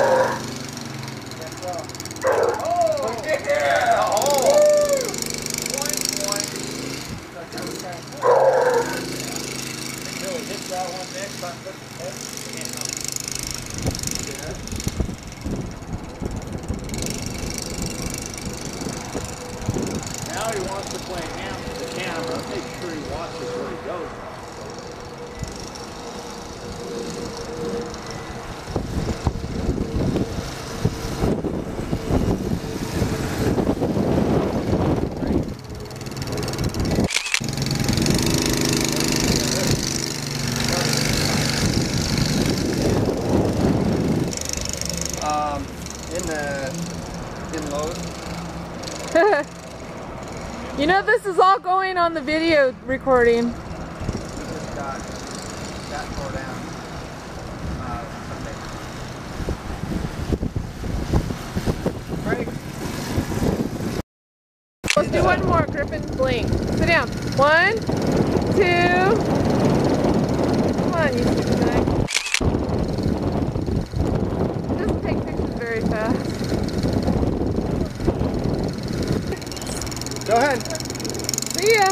Oh, yeah! Oh! Point, point. Until he hits that one next time, put the head. Now he wants to play ham with the camera. Make sure he watches where he goes. In load. You know this is all going on the video recording. We just got that tore down Sunday. Ready? Let's do one more, Griffin. Blink. Sit down. 1, 2. Come on, you stupid guy. It doesn't take pictures very fast. Go ahead. See ya.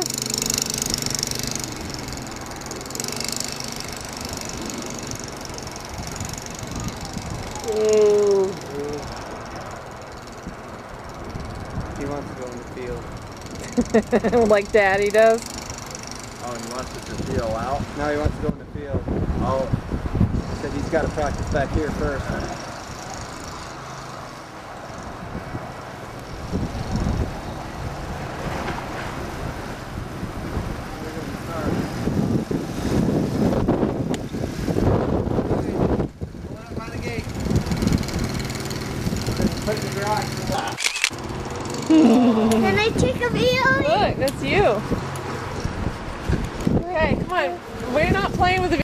Ooh. He wants to go in the field. Like Daddy does. Oh, and he wants it to feel out? No, he wants to go in the field. Oh. He said he's got to practice back here first. Can I take a video? Look, that's you. Okay, come on. We're not playing with the